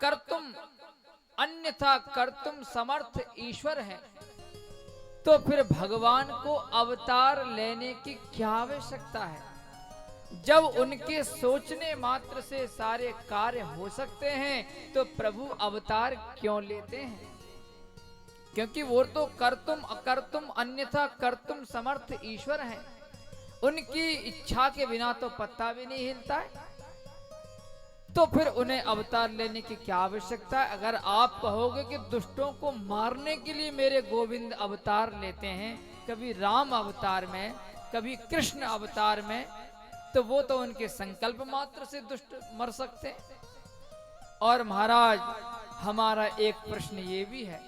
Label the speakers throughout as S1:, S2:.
S1: अकर्तुम अन्यथा कर्तुम समर्थ ईश्वर है, तो फिर भगवान को अवतार लेने की क्या आवश्यकता है? जब उनके सोचने मात्र से सारे कार्य हो सकते हैं तो प्रभु अवतार क्यों लेते हैं? क्योंकि वो तो कर्तुम अकर्तुम अन्यथा कर्तुम समर्थ ईश्वर हैं। उनकी इच्छा के बिना तो पत्ता भी नहीं हिलता है, तो फिर उन्हें अवतार लेने की क्या आवश्यकता है? अगर आप कहोगे कि दुष्टों को मारने के लिए मेरे गोविंद अवतार लेते हैं, कभी राम अवतार में कभी कृष्ण अवतार में, तो वो तो उनके संकल्प मात्र से दुष्ट मर सकते हैं। और महाराज हमारा एक प्रश्न ये भी है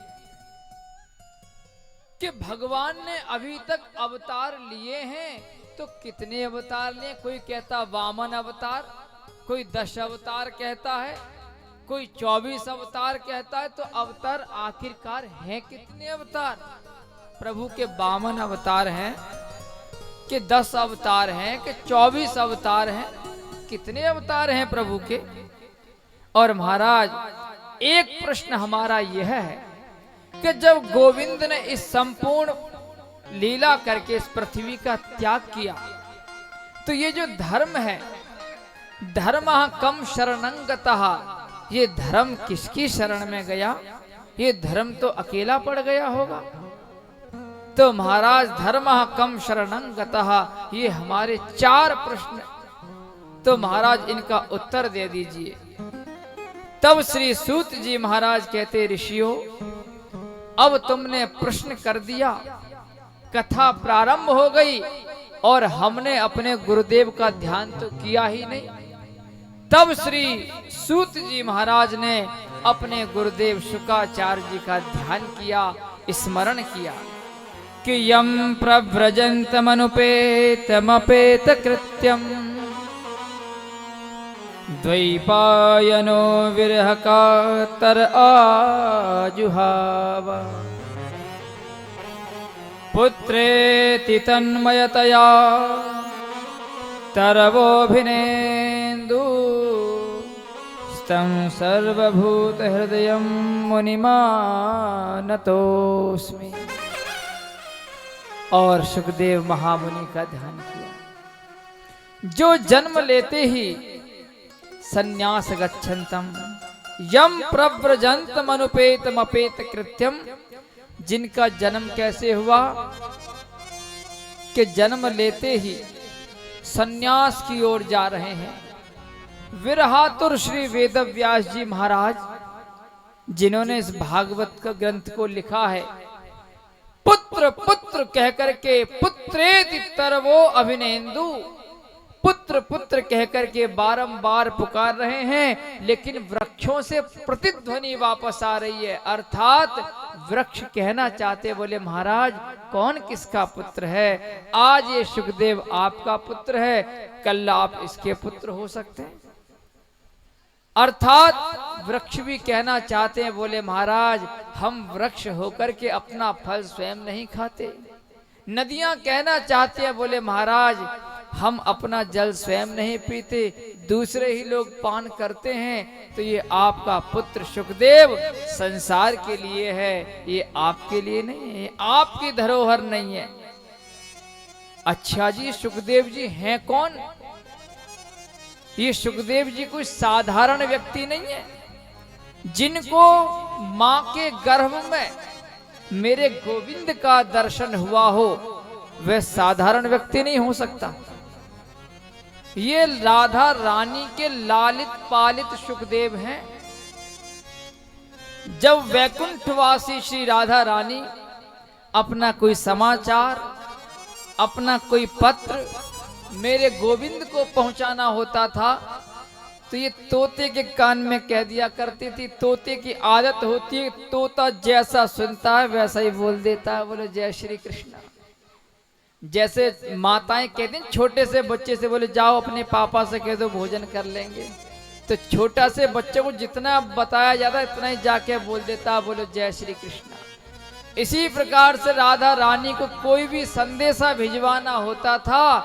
S1: कि भगवान ने अभी तक अवतार लिए हैं तो कितने अवतार लिए? कोई कहता वामन अवतार, कोई 10 अवतार कहता है, कोई 24 अवतार कहता है, तो अवतार आखिरकार हैं कितने अवतार? प्रभु के वामन अवतार हैं कि 10 अवतार हैं कि 24 अवतार हैं? कितने अवतार हैं प्रभु के? और महाराज एक प्रश्न हमारा यह है कि जब गोविंद ने इस संपूर्ण लीला करके इस पृथ्वी का त्याग किया, तो ये जो धर्म है, धर्म कम शरणंगतः, ये धर्म किसकी शरण में गया? ये धर्म तो अकेला पड़ गया होगा। तो महाराज धर्म कम शरणंगतः, ये हमारे 4 प्रश्न, तो महाराज इनका उत्तर दे दीजिए। तब श्री सूत जी महाराज कहते, ऋषियों अब तुमने प्रश्न कर दिया, कथा प्रारंभ हो गई और हमने अपने गुरुदेव का ध्यान तो किया ही नहीं। तब श्री सूत जी महाराज ने अपने गुरुदेव शुकाचार्य जी का ध्यान किया, स्मरण किया कि यम प्रव्रजन्तमनुपेतमपेत कृत्यम द्वैपायनो विरह कातर आजुहाव पुत्रेति तन्मयतया तरवोभिनेन्दु तं सर्वभूत हृदयं मुनिमानतोस्मि। और सुखदेव महामुनि का ध्यान किया। जो जन्म लेते ही संन्यास गच्छन्तम यम प्रव्रजन्तम अनुपेतम अपेत कृत्यम, जिनका जन्म कैसे हुआ कि जन्म लेते ही संन्यास की ओर जा रहे हैं। विरहातुर श्री वेदव्यास जी महाराज, जिन्होंने इस भागवत का ग्रंथ को लिखा है, पुत्र पुत्र कहकर के पुत्रेति तरवो अभिनेन्दु, पुत्र पुत्र कहकर के बारंबार पुकार रहे हैं, लेकिन वृक्षों से प्रतिध्वनि वापस आ रही है। अर्थात वृक्ष कहना चाहते, बोले महाराज कौन किसका पुत्र है? आज ये सुखदेव आपका पुत्र है, कल आप इसके पुत्र हो सकते हैं। अर्थात वृक्ष भी कहना चाहते हैं, बोले महाराज हम वृक्ष होकर के अपना फल स्वयं नहीं खाते। नदियां कहना चाहते हैं, बोले महाराज हम अपना जल स्वयं नहीं पीते, दूसरे ही लोग पान करते हैं। तो ये आपका पुत्र सुखदेव संसार के लिए है, ये आपके लिए नहीं है, आपकी धरोहर नहीं है। अच्छा जी, सुखदेव जी हैं कौन? ये सुखदेव जी कोई साधारण व्यक्ति नहीं है। जिनको मां के गर्भ में मेरे गोविंद का दर्शन हुआ हो, वह साधारण व्यक्ति नहीं हो सकता। ये राधा रानी के लालित पालित सुखदेव हैं। जब वैकुंठवासी श्री राधा रानी अपना कोई समाचार, अपना कोई पत्र मेरे गोविंद को पहुंचाना होता था, तो ये तोते के कान में कह दिया करती थी। तोते की आदत होती है, तोता जैसा सुनता है वैसा ही बोल देता है, बोले जय श्री कृष्ण। जैसे माताएं कहती हैं छोटे से बच्चे से, बोले जाओ अपने पापा से कह दो भोजन कर लेंगे, तो छोटा से बच्चे को जितना बताया जाता है इतना ही जाके बोल देता, बोले जय श्री कृष्ण। इसी प्रकार से राधा रानी को कोई भी संदेशा भिजवाना होता था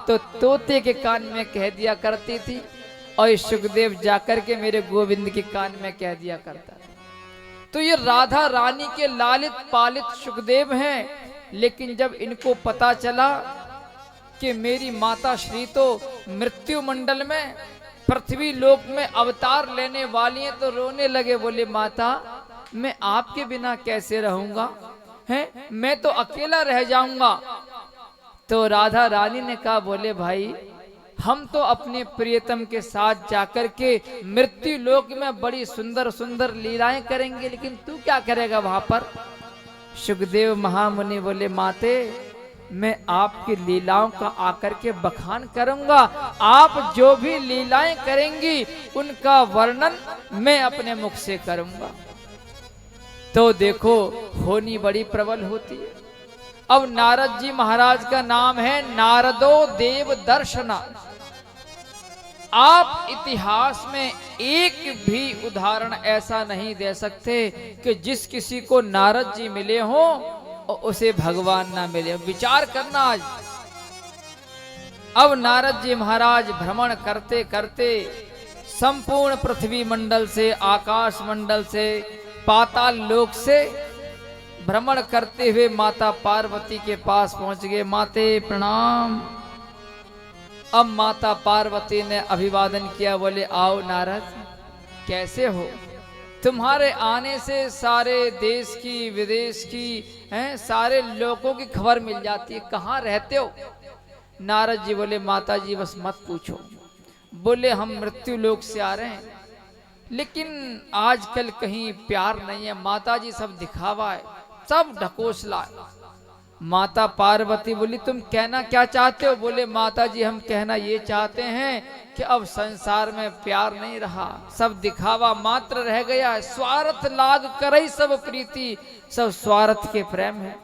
S1: तो तोते के कान में कह दिया करती थी। और सुखदेव जाकर के मेरे गोविंद के कान में कह दिया करता। तो ये राधा रानी के लालित पालित सुखदेव हैं, लेकिन जब इनको पता चला कि मेरी माता श्री तो मृत्यु मंडल में पृथ्वी लोक में अवतार लेने वाली हैं, तो रोने लगे। बोले माता मैं आपके बिना कैसे रहूंगा, हैं मैं तो अकेला रह जाऊंगा। तो राधा रानी ने कहा, बोले भाई हम तो अपने प्रियतम के साथ जाकर के मृत्यु लोक में बड़ी सुंदर सुंदर लीलाएं करेंगे, लेकिन तू क्या करेगा वहां पर। सुखदेव महामुनि बोले माते मैं आपकी लीलाओं का आकर के बखान करूंगा, आप जो भी लीलाएं करेंगी उनका वर्णन मैं अपने मुख से करूंगा। तो देखो होनी बड़ी प्रबल होती है। अब नारद जी महाराज का नाम है नारदो देव दर्शना। आप इतिहास में एक भी उदाहरण ऐसा नहीं दे सकते कि जिस किसी को नारद जी मिले हो और उसे भगवान ना मिले। विचार करना आज। अब नारद जी महाराज भ्रमण करते करते संपूर्ण पृथ्वी मंडल से, आकाश मंडल से, पाताल लोक से भ्रमण करते हुए माता पार्वती के पास पहुंच गए। माते प्रणाम। अब माता पार्वती ने अभिवादन किया। बोले आओ नारद, कैसे हो। तुम्हारे आने से सारे देश की विदेश की हैं सारे लोगों की खबर मिल जाती है, कहाँ रहते हो। नारद जी बोले माता जी बस मत पूछो। बोले हम मृत्यु लोक से आ रहे हैं, लेकिन आजकल कहीं प्यार नहीं है। माता जी सब दिखावा है, सब ढकोसला है। माता पार्वती बोली तुम कहना क्या चाहते हो। बोले माता जी हम कहना ये चाहते हैं कि अब संसार में प्यार नहीं रहा, सब दिखावा मात्र रह गया है। स्वार्थ लाग करई सब प्रीति, सब स्वार्थ के प्रेम है।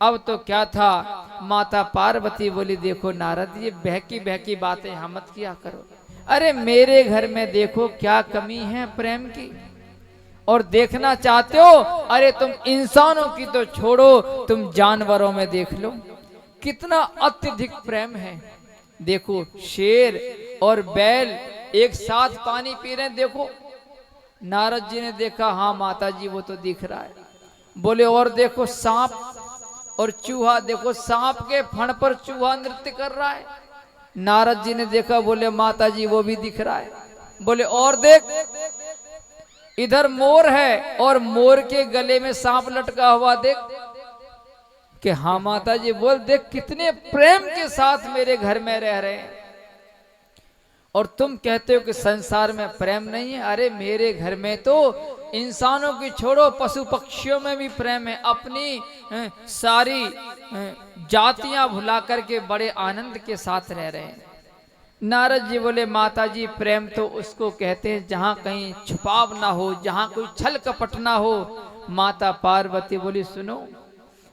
S1: अब तो क्या था। माता पार्वती बोली देखो नारद ये बहकी बहकी बातें हम मत किया करो। अरे मेरे घर में देखो क्या कमी है प्रेम की, और देखना चाहते हो। अरे तुम इंसानों की तो छोड़ो, तुम जानवरों में देख लो कितना अत्यधिक प्रेम है। देखो शेर और बैल एक साथ पानी पी रहे हैं, देखो। नारद जी ने देखा, हाँ माता जी वो तो दिख रहा है। बोले और देखो सांप और चूहा, देखो सांप के फण पर चूहा नृत्य कर रहा है। नारद जी ने देखा, बोले माता जी वो भी दिख रहा है। बोले और देख इधर मोर है और मोर के गले में सांप लटका हुआ देख। कि हाँ माता जी बोल देख कितने प्रेम के साथ मेरे घर में रह रहे हैं, और तुम कहते हो कि संसार में प्रेम नहीं है। अरे मेरे घर में तो इंसानों की छोड़ो पशु पक्षियों में भी प्रेम है। अपनी सारी जातियां भुला करके बड़े आनंद के साथ रह रहे हैं। नारद जी बोले माता जी प्रेम तो उसको कहते हैं जहाँ कहीं छुपाव ना हो, जहाँ कोई छल कपट ना हो। माता पार्वती बोली सुनो,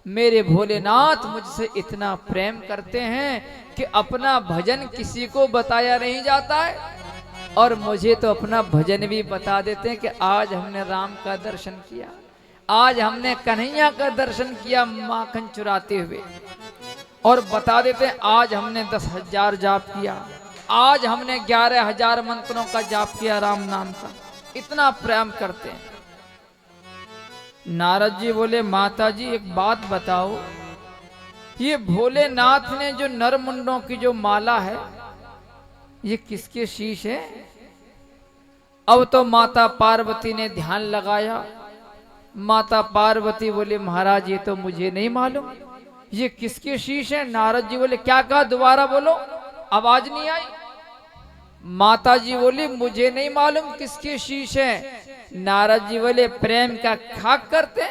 S1: मेरे भोलेनाथ मुझसे इतना प्रेम करते हैं कि अपना भजन किसी को बताया नहीं जाता है, और मुझे तो अपना भजन भी बता देते हैं कि आज हमने राम का दर्शन किया, आज हमने कन्हैया का दर्शन किया माखन चुराते हुए, और बता देते हैं आज हमने 10,000 जाप किया, आज हमने 11,000 मंत्रों का जाप किया राम नाम का। इतना प्रेम करते हैं। नारद जी बोले माता जी एक बात बताओ, ये भोलेनाथ ने जो नरमुंडों की जो माला है ये किसके शीश है। अब तो माता पार्वती ने ध्यान लगाया। माता पार्वती बोले महाराज ये तो मुझे नहीं मालूम, ये किसके शीश है। नारद जी बोले क्या कहा, दोबारा बोलो, आवाज नहीं आई। माता जी बोली मुझे नहीं मालूम किसके शीश है। नारद जी बोले प्रेम का खाक करते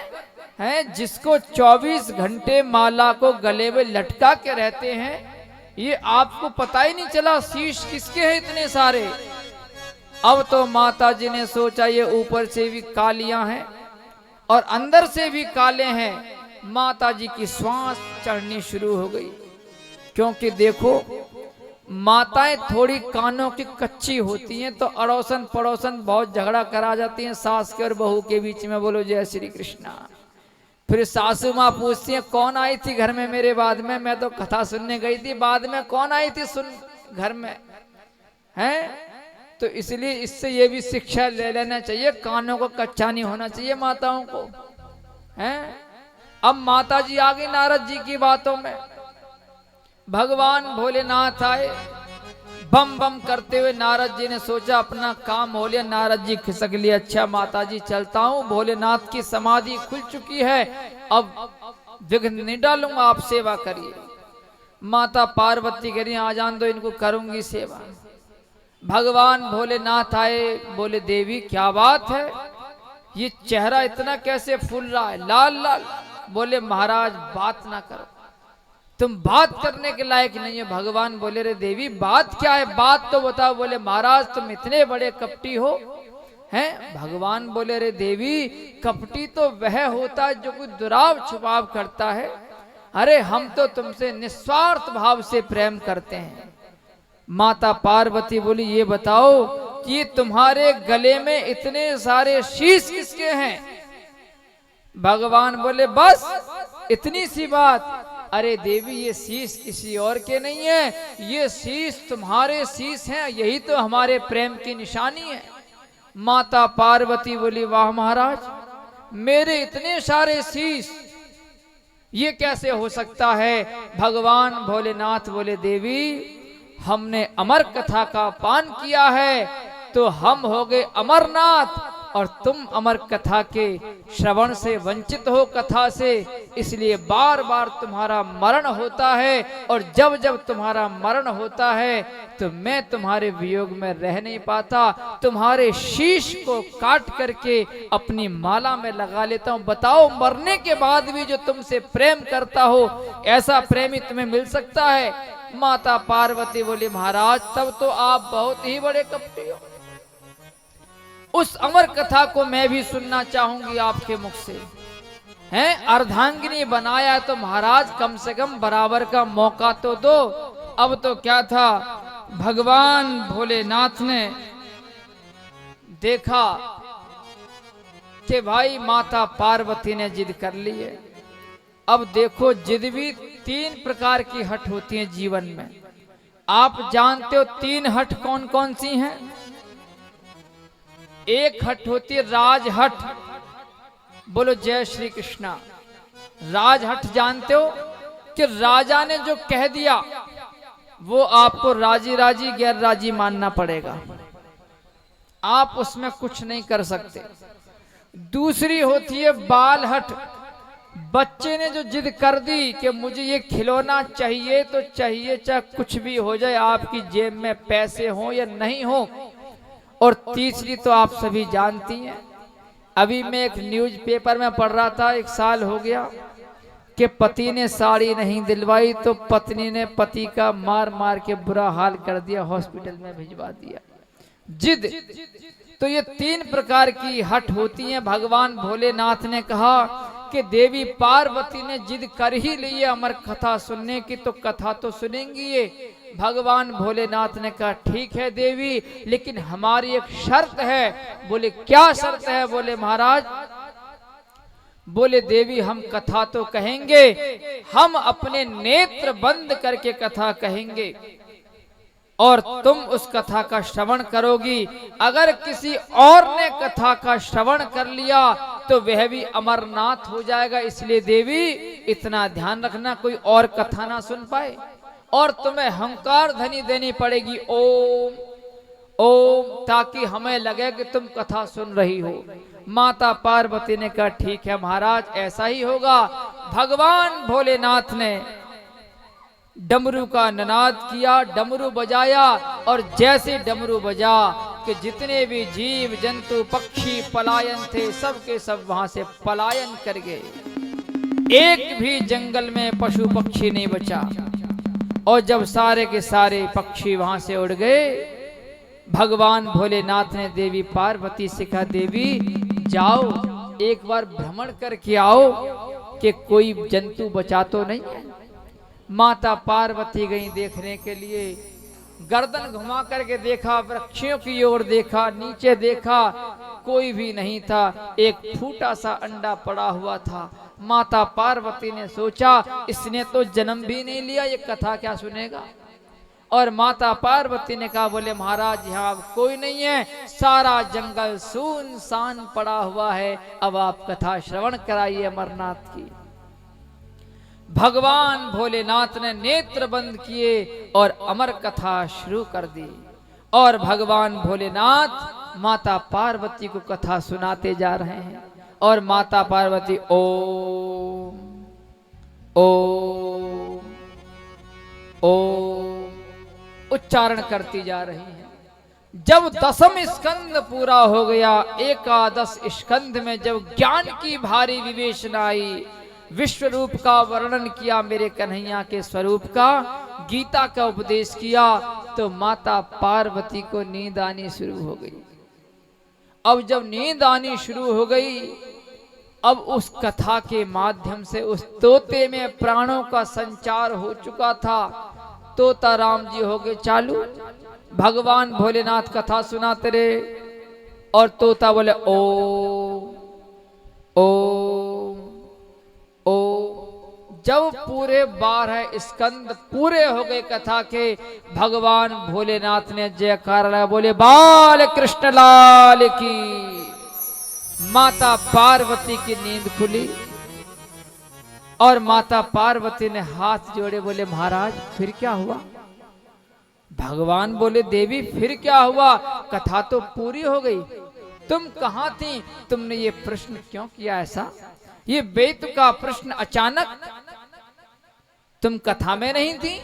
S1: हैं, जिसको 24 घंटे माला को गले में लटका के रहते हैं, ये आपको पता ही नहीं चला शीश किसके हैं इतने सारे। अब तो माता जी ने सोचा ये ऊपर से भी कालियां हैं और अंदर से भी काले हैं। माता जी की श्वास चढ़नी शुरू हो गई, क्योंकि देखो माताएं थोड़ी कानों की कच्ची होती हैं तो अड़ोसन पड़ोसन बहुत झगड़ा करा जाती हैं सास के और बहू के बीच में। बोलो जय श्री कृष्णा। फिर सासू माँ पूछती हैं कौन आई थी घर में मेरे बाद में, मैं तो कथा सुनने गई थी, बाद में कौन आई थी सुन घर में। हैं। तो इसलिए इससे ये भी शिक्षा ले लेना चाहिए, कानों को कच्चा नहीं होना चाहिए माताओं को, हैं। अब माता जी आ गई नारद जी की बातों में। भगवान भोलेनाथ आए, बम बम करते हुए। नारद जी ने सोचा अपना काम हो लिया। नारद जी खिसक लिए, अच्छा माता जी चलता हूँ, भोलेनाथ की समाधि खुल चुकी है, अब विघ्न नहीं डालूंगा, आप सेवा करिए। माता पार्वती कह रही आ जान दो इनको, करूंगी सेवा। भगवान भोलेनाथ आए, बोले देवी क्या बात है, ये चेहरा इतना कैसे फूल रहा है, लाल लाल। बोले महाराज बात ना करो, तुम बात करने के लायक नहीं है। भगवान बोले रे देवी बात क्या है, बात तो बताओ। बोले महाराज तुम इतने बड़े कपटी हो, हैं। भगवान बोले रे देवी कपटी तो वह होता है जो कोई दुराव छुपाव करता है, अरे हम तो तुमसे निस्वार्थ भाव से प्रेम करते हैं। माता पार्वती बोली ये बताओ कि तुम्हारे गले में इतने सारे शीश किसके हैं। भगवान बोले बस इतनी सी बात। अरे देवी ये शीश किसी और के नहीं है, ये शीश तुम्हारे शीश हैं, यही तो हमारे प्रेम की निशानी है। माता पार्वती बोली वाह महाराज, मेरे इतने सारे शीश, ये कैसे हो सकता है। भगवान भोलेनाथ बोले देवी हमने अमर कथा का पान किया है, तो हम हो गए अमरनाथ, और तुम अमर कथा के श्रवण से वंचित हो, कथा से, इसलिए बार बार तुम्हारा मरण होता है। और जब जब तुम्हारा मरण होता है तो मैं तुम्हारे वियोग में रह नहीं पाता, तुम्हारे शीश को काट करके अपनी माला में लगा लेता हूँ। बताओ मरने के बाद भी जो तुमसे प्रेम करता हो, ऐसा प्रेमी तुम्हें मिल सकता है। माता पार्वती बोली महाराज तब तो आप बहुत ही बड़े कपटी हो, उस अमर कथा को मैं भी सुनना चाहूंगी आपके मुख से, हैं। अर्धांगिनी बनाया तो महाराज कम से कम बराबर का मौका तो दो। अब तो क्या था, भगवान भोलेनाथ ने देखा कि भाई माता पार्वती ने जिद कर ली है। अब देखो जिद भी 3 प्रकार की हट होती है जीवन में। आप जानते हो 3 हट कौन कौन सी हैं। एक हट होती है राजहट, बोलो जय श्री कृष्णा। राजहट जानते हो कि राजा ने जो कह दिया वो आपको राजी राजी गैर राजी मानना पड़ेगा, आप उसमें कुछ नहीं कर सकते। दूसरी होती है बालहट, बच्चे ने जो जिद कर दी कि मुझे ये खिलौना चाहिए तो चाहिए, चाहे कुछ भी हो जाए, आपकी जेब में पैसे हो या नहीं हो। और तीसरी तो आप सभी जानती हैं, अभी मैं एक न्यूज़पेपर में पढ़ रहा था, 1 साल हो गया कि पति ने साड़ी नहीं दिलवाई तो पत्नी ने पति का मार मार के बुरा हाल कर दिया, हॉस्पिटल में भिजवा दिया। जिद। तो ये 3 प्रकार की हट होती हैं। भगवान भोलेनाथ ने कहा कि देवी पार्वती ने जिद कर ही ली है अमर कथा सुनने की, तो कथा तो सुनेंगी ये। भगवान भोलेनाथ ने कहा ठीक है देवी, लेकिन हमारी एक शर्त है। बोले क्या शर्त है। बोले महाराज, बोले देवी हम कथा तो कहेंगे, हम अपने नेत्र बंद करके कथा कहेंगे और तुम उस कथा का श्रवण करोगी। अगर किसी और ने कथा का श्रवण कर लिया तो वह भी अमरनाथ हो जाएगा, इसलिए देवी इतना ध्यान रखना कोई और कथा ना सुन पाए, और तुम्हें हंकार ध्वनि देनी पड़ेगी ओम ओम, ताकि हमें लगे कि तुम कथा सुन रही हो। माता पार्वती ने कहा ठीक है महाराज ऐसा ही होगा। भगवान भोलेनाथ ने डमरू का ननाद किया, डमरू बजाया, और जैसे डमरू बजा कि जितने भी जीव जंतु पक्षी पलायन थे सब के सब वहां से पलायन कर गए। एक भी जंगल में पशु पक्षी नहीं बचा। और जब सारे के सारे पक्षी वहां से उड़ गए, भगवान भोलेनाथ ने देवी पार्वती से कहा देवी जाओ एक बार भ्रमण करके आओ कि कोई जंतु बचा तो नहीं है। माता पार्वती गई देखने के लिए, गर्दन घुमा करके देखा, वृक्षों की ओर देखा, नीचे देखा, कोई भी नहीं था। एक फूटा सा अंडा पड़ा हुआ था। माता पार्वती ने सोचा इसने तो जन्म भी नहीं लिया, ये कथा क्या सुनेगा। और माता पार्वती ने कहा, बोले महाराज यहाँ अब कोई नहीं है, सारा जंगल सुनसान पड़ा हुआ है, अब आप कथा श्रवण कराइए अमरनाथ की। भगवान भोलेनाथ ने नेत्र बंद किए और अमर कथा शुरू कर दी। और भगवान भोलेनाथ माता पार्वती को कथा सुनाते जा रहे हैं और माता पार्वती ओम ओम ओम उच्चारण करती जा रही है। जब 10वां स्कंद पूरा हो गया, 11 स्कंद में जब ज्ञान की भारी विवेचना आई, विश्व रूप का वर्णन किया, मेरे कन्हैया के स्वरूप का, गीता का उपदेश किया, तो माता पार्वती को नींद आनी शुरू हो गई। अब जब नींद आनी शुरू हो गई, अब उस कथा के माध्यम से उस तोते में प्राणों का संचार हो चुका था। तोता राम जी हो गए चालू, भगवान भोलेनाथ कथा सुनाते रहे और तोता बोले ओ ओ ओ। जब पूरे 12 स्कंद पूरे हो गए कथा के, भगवान भोलेनाथ ने जयकार लगाया, बोले बाल कृष्ण लाल की। माता पार्वती की नींद खुली और माता पार्वती ने हाथ जोड़े, बोले महाराज फिर क्या हुआ? भगवान बोले देवी फिर क्या हुआ, कथा तो पूरी हो गई, तुम कहां थी? तुमने ये प्रश्न क्यों किया? ऐसा ये बेतुका प्रश्न अचानक, तुम कथा में नहीं थी,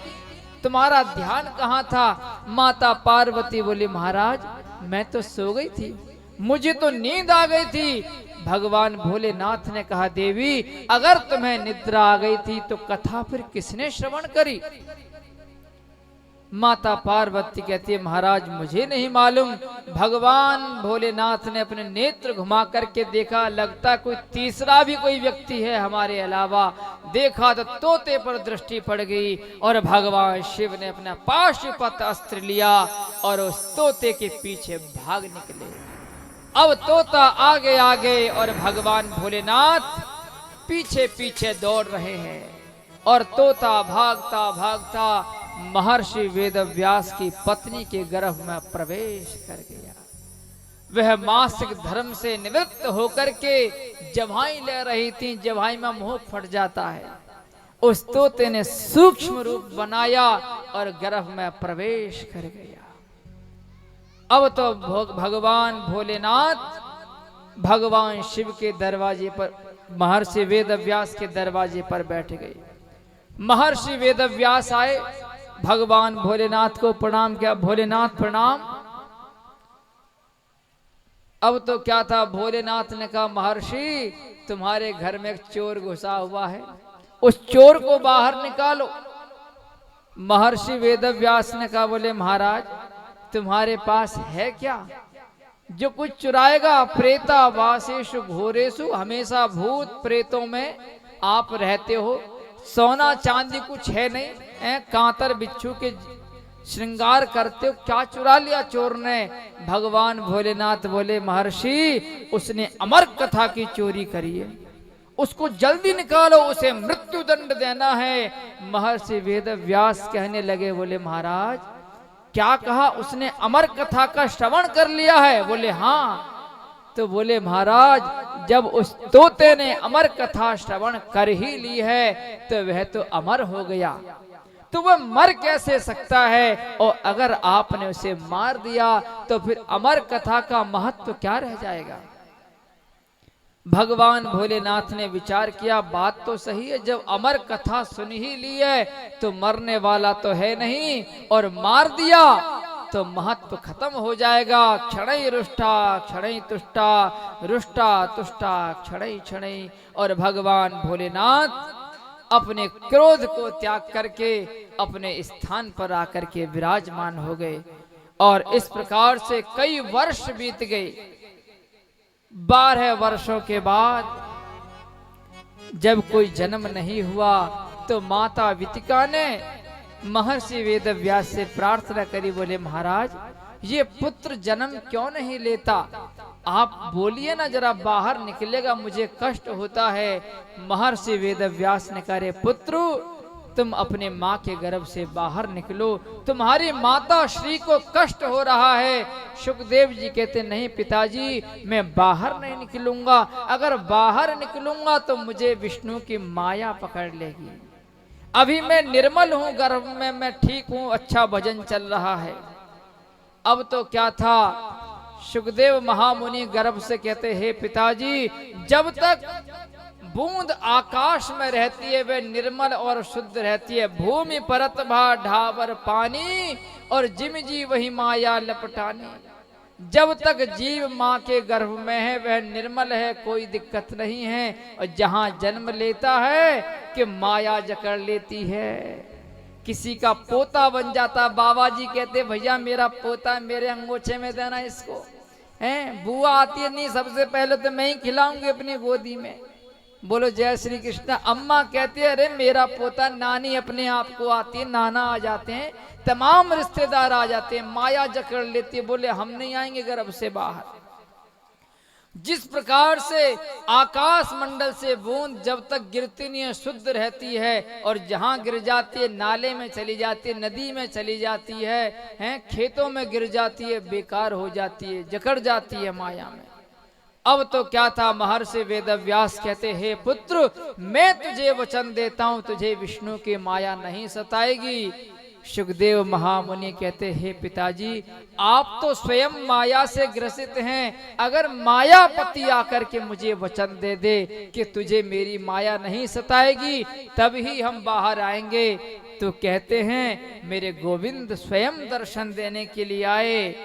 S1: तुम्हारा ध्यान कहां था? माता पार्वती बोली महाराज मैं तो सो गई थी, मुझे तो नींद आ गई थी। भगवान भोलेनाथ ने कहा देवी अगर तुम्हें निद्रा आ गई थी तो कथा फिर किसने श्रवण करी? माता पार्वती कहती है महाराज मुझे नहीं मालूम। भगवान भोलेनाथ ने अपने नेत्र घुमा करके देखा, लगता कोई तीसरा भी कोई व्यक्ति है हमारे अलावा। देखा तो तोते पर दृष्टि पड़ गई और भगवान शिव ने अपना पाशुपत अस्त्र लिया और उस तोते के पीछे भाग निकले। अब तोता आगे आगे और भगवान भोलेनाथ पीछे पीछे दौड़ रहे हैं और तोता भागता भागता महर्षि वेदव्यास की पत्नी के गर्भ में प्रवेश कर गया। वह मासिक धर्म से निवृत्त होकर के जवाई ले रही थी, जवाई में मुंह फट जाता है। उस तोते ने सूक्ष्म रूप बनाया और गर्भ में प्रवेश कर गया। अब तो भगवान भोलेनाथ भगवान शिव के दरवाजे पर, महर्षि वेदव्यास के दरवाजे पर बैठ गए। महर्षि वेदव्यास आए, भगवान भोलेनाथ को प्रणाम किया, भोलेनाथ प्रणाम। अब तो क्या था, भोलेनाथ ने कहा महर्षि तुम्हारे घर में एक चोर घुसा हुआ है, उस चोर को बाहर निकालो। महर्षि वेदव्यास ने कहा बोले महाराज तुम्हारे पास है क्या जो कुछ चुराएगा? प्रेता वासेषु घोरेषु, हमेशा भूत प्रेतों में आप रहते हो, सोना चांदी कुछ है नहीं, कांतर बिच्छू के श्रृंगार करते हो, क्या चुरा लिया चोर ने? भगवान भोलेनाथ बोले महर्षि उसने अमर कथा की चोरी करी है, उसको जल्दी निकालो, उसे मृत्यु दंड देना है। महर्षि वेदव्यास कहने लगे बोले महाराज क्या कहा? उसने अमर कथा का श्रवण कर लिया है? बोले हाँ। तो बोले महाराज जब उस तोते ने अमर कथा श्रवण कर ही ली है तो वह तो अमर हो गया, तो वह मर कैसे सकता है? और अगर आपने उसे मार दिया तो फिर अमर कथा का महत्व क्या रह जाएगा? भगवान भोलेनाथ ने विचार किया बात तो सही है, जब अमर कथा सुन ही ली है तो मरने वाला तो है नहीं, और मार दिया तो महत्व खत्म हो जाएगा। क्षणै रुष्टा क्षणै तुष्टा, रुष्टा तुष्टा क्षणै क्षणै। और भगवान भोलेनाथ अपने क्रोध को त्याग करके अपने स्थान पर आकर के विराजमान हो गए। और इस प्रकार से कई वर्ष बीत गए। 12 वर्षों के बाद जब कोई जन्म नहीं हुआ तो माता वितिका ने महर्षि वेदव्यास से प्रार्थना करी, बोले महाराज ये पुत्र जन्म क्यों नहीं लेता? आप बोलिए ना जरा, बाहर निकलेगा, मुझे कष्ट होता है। महर्षि वेदव्यास ने कहा पुत्र तुम अपने माँ के गर्भ से बाहर निकलो, तुम्हारी माता श्री को कष्ट हो रहा है। सुखदेव जी कहते नहीं पिताजी, मैं बाहर नहीं निकलूंगा, अगर बाहर निकलूंगा तो मुझे विष्णु की माया पकड़ लेगी। अभी मैं निर्मल हूं, गर्भ में मैं ठीक हूं, अच्छा भजन चल रहा है। अब तो क्या था, सुखदेव महामुनि गर्भ से कहते हे पिताजी, जब तक बूंद आकाश में रहती है वह निर्मल और शुद्ध रहती है। भूमि परत भा ढाबर पानी और जिम जी वही माया लपटानी। जब तक जीव माँ के गर्भ में है वह निर्मल है, कोई दिक्कत नहीं है। और जहाँ जन्म लेता है कि माया जकड़ लेती है, किसी का पोता बन जाता। बाबा जी कहते भैया मेरा पोता मेरे अंगोछे में देना इसको, हैं बुआ आती है, नहीं सबसे पहले तो मैं ही खिलाऊंगी अपनी गोदी में। बोलो जय श्री कृष्ण। अम्मा कहती है अरे मेरा पोता, नानी अपने आप को आती है, नाना आ जाते हैं, तमाम रिश्तेदार आ जाते हैं, माया जकड़ लेती है। बोले हम नहीं आएंगे गर्भ से बाहर। जिस प्रकार से आकाश मंडल से बूंद जब तक गिरती नहीं है शुद्ध रहती है, और जहां गिर जाती है नाले में चली जाती है, नदी में चली जाती है, हैं खेतों में गिर जाती है, बेकार हो जाती है, जकड़ जाती है माया में। अब तो क्या था, महर्षि वेदव्यास कहते हे पुत्र, मैं तुझे वचन देता हूं, तुझे विष्णु की माया नहीं सताएगी। सुखदेव महामुनि कहते हे पिताजी, आप तो स्वयं माया से ग्रसित हैं, अगर मायापति आकर के मुझे वचन दे दे कि तुझे मेरी माया नहीं सताएगी तभी हम बाहर आएंगे। तो कहते हैं मेरे गोविंद स्वयं दर्शन देने के लिए आए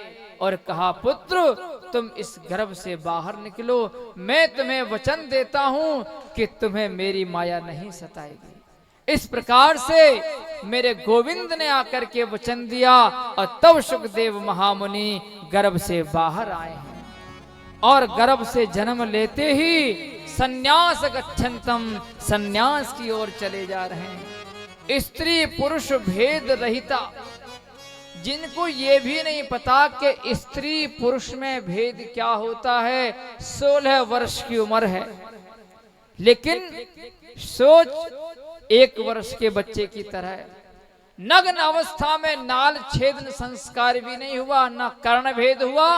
S1: और कहा पुत्र तुम इस गर्भ से बाहर निकलो, मैं तुम्हें वचन देता हूं कि तुम्हें मेरी माया नहीं सताएगी। इस प्रकार से मेरे गोविंद ने आकर के वचन दिया और तब सुखदेव महामुनि गर्भ से बाहर आए हैं और गर्भ से जन्म लेते ही संन्यास गच्छन्तम, संन्यास की ओर चले जा रहे हैं। स्त्री पुरुष भेद रहिता, जिनको ये भी नहीं पता कि स्त्री पुरुष में भेद क्या होता है। 16 वर्ष की उम्र है, लेकिन सोच 1 वर्ष के बच्चे की तरह। नग्न अवस्था में नाल छेदन संस्कार भी नहीं हुआ, न कर्ण भेद हुआ,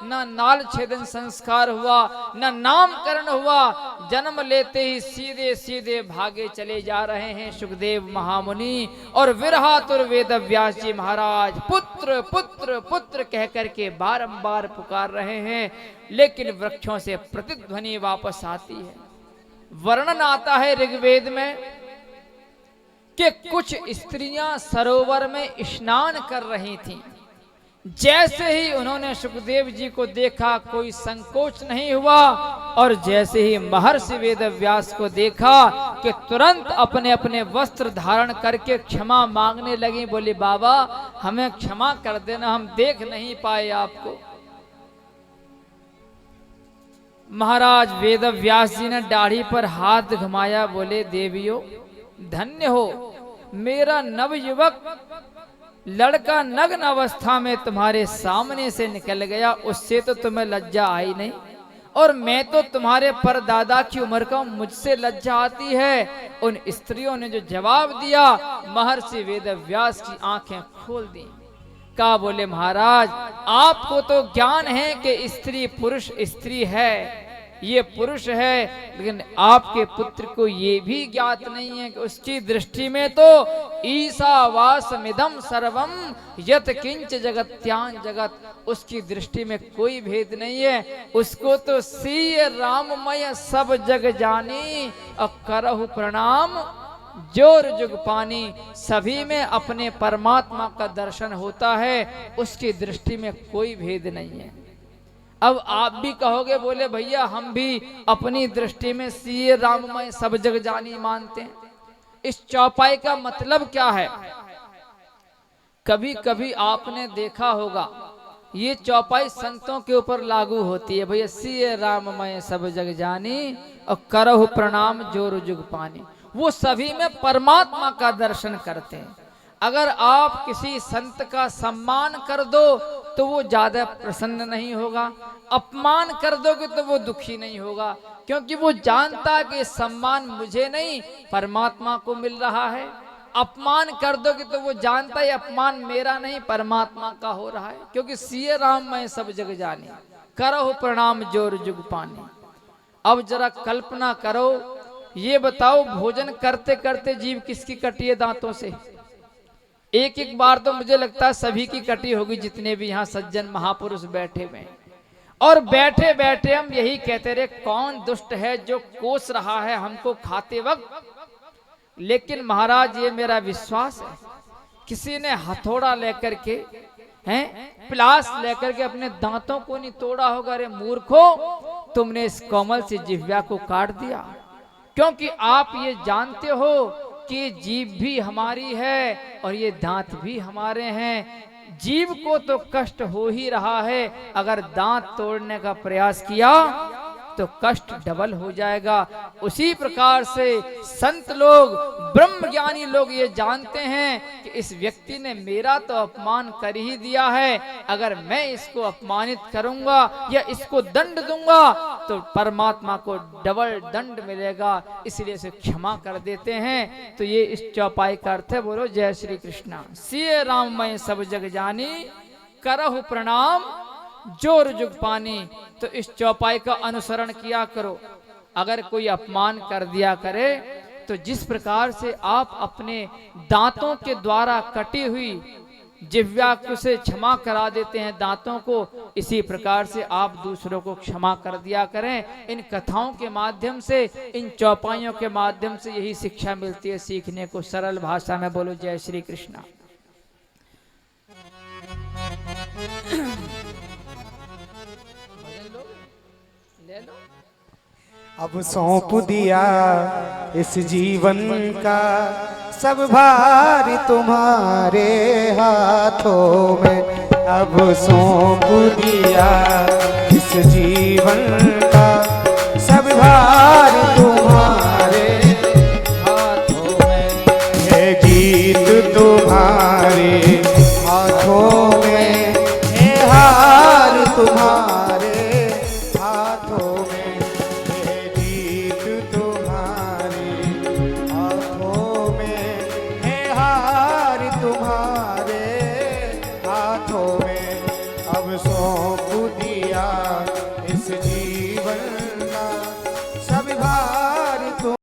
S1: न नाल छेदन संस्कार हुआ, न नामकरण हुआ। जन्म लेते ही सीधे सीधे भागे चले जा रहे हैं सुखदेव महामुनि और विरहातुर वेद व्यास जी महाराज पुत्र पुत्र पुत्र कह करके बारंबार पुकार रहे हैं, लेकिन वृक्षों से प्रतिध्वनि वापस आती है। वर्णन आता है ऋग्वेद में कि कुछ स्त्रियां सरोवर में स्नान कर रही थीं। जैसे ही उन्होंने सुखदेव जी को देखा कोई संकोच नहीं हुआ, और जैसे ही महर्षि वेदव्यास को देखा कि तुरंत अपने अपने वस्त्र धारण करके क्षमा मांगने लगी। बोली बाबा हमें क्षमा कर देना, हम देख नहीं पाए आपको। महाराज वेदव्यास जी ने दाढ़ी पर हाथ घुमाया, बोले देवियों धन्य हो, मेरा नवयुवक लड़का नग्न अवस्था में तुम्हारे सामने से निकल गया, उससे तो तुम्हें लज्जा आई नहीं, और मैं तो तुम्हारे परदादा की उम्र का, मुझसे लज्जा आती है। उन स्त्रियों ने जो जवाब दिया, महर्षि वेदव्यास की आंखें खोल दी। कहा बोले महाराज आपको तो ज्ञान है कि स्त्री पुरुष, स्त्री है ये पुरुष है, लेकिन आपके पुत्र को ये भी ज्ञात नहीं है कि उसकी दृष्टि में तो ईशावासमिदं सर्वम यत किंच जगत्यान जगत, उसकी दृष्टि में कोई भेद नहीं है। उसको तो सीय राममय सब जग जानी और करहु प्रणाम जोर जुग पानी, सभी में अपने परमात्मा का दर्शन होता है, उसकी दृष्टि में कोई भेद नहीं है। अब आप भी कहोगे बोले भैया हम भी अपनी दृष्टि में सीए राममय सब जग जानी मानते हैं। इस चौपाई का मतलब क्या है? कभी कभी आपने देखा होगा ये चौपाई संतों के ऊपर लागू होती है, भैया सीए राममय सब जग जानी और करहु प्रणाम जोर जुग पानी। वो सभी में परमात्मा का दर्शन करते हैं। अगर आप किसी संत का सम्मान कर दो तो वो ज्यादा प्रसन्न नहीं होगा, अपमान कर दोगे तो वो दुखी नहीं होगा, क्योंकि वो जानता कि सम्मान मुझे नहीं परमात्मा को मिल रहा है। अपमान कर दोगे तो वो जानता है अपमान मेरा नहीं परमात्मा का हो रहा है, क्योंकि सिए राम मैं सब जग जानी, करो प्रणाम जोर जुग पानी। अब जरा कल्पना करो, ये बताओ भोजन करते करते जीभ किसकी कटी है दांतों से? एक एक बार तो मुझे लगता है सभी की कटी होगी, जितने भी यहाँ सज्जन महापुरुष बैठे हुए हैं। और बैठे बैठे हम यही कहते रहे कौन दुष्ट है जो कोस रहा है हमको खाते वक्त। लेकिन महाराज ये मेरा विश्वास है, किसी ने हथौड़ा लेकर के हैं प्लास लेकर के अपने दांतों को नहीं तोड़ा होगा। अरे मूर्खो, तुमने इस कोमल से जिह्वा को काट दिया, क्योंकि आप ये जानते हो कि जीभ भी हमारी है और ये दांत भी हमारे हैं। जीभ को तो कष्ट हो ही रहा है, अगर दांत तोड़ने का प्रयास किया तो कष्ट डबल हो जाएगा। उसी प्रकार से संत लोग, ब्रह्म ज्ञानी लोग ये जानते हैं कि इस व्यक्ति ने मेरा तो अपमान कर ही दिया है, अगर मैं इसको अपमानित करूंगा या इसको दंड दूंगा तो परमात्मा को डबल दंड मिलेगा, इसलिए इसे क्षमा कर देते हैं। तो ये इस चौपाई का अर्थ है। बोलो जय श्री कृष्णा। सिए राम मैं सब जग जानी, करहु प्रणाम जोर जुग पानी। तो इस चौपाई का अनुसरण किया करो। अगर कोई अपमान कर दिया करे तो जिस प्रकार से आप अपने दांतों के द्वारा कटी हुई जिह्वा से क्षमा करा देते हैं दांतों को, इसी प्रकार से आप दूसरों को क्षमा कर दिया करें। इन कथाओं के माध्यम से, इन चौपाइयों के माध्यम से यही शिक्षा मिलती है सीखने को। सरल भाषा में बोलो जय श्री कृष्णा।
S2: अब सौंप दिया इस जीवन का सब भार तुम्हारे हाथों में। अब सौंप दिया इस जीवन का सब भार तुम्हारे हाथों में। है जीत तुम्हारे हाथों में, है हार तुम्हारे हाथों में। है जीत तुम्हारे हाथों में, है हार तुम्हारे हाथों में। अब सौंप दिया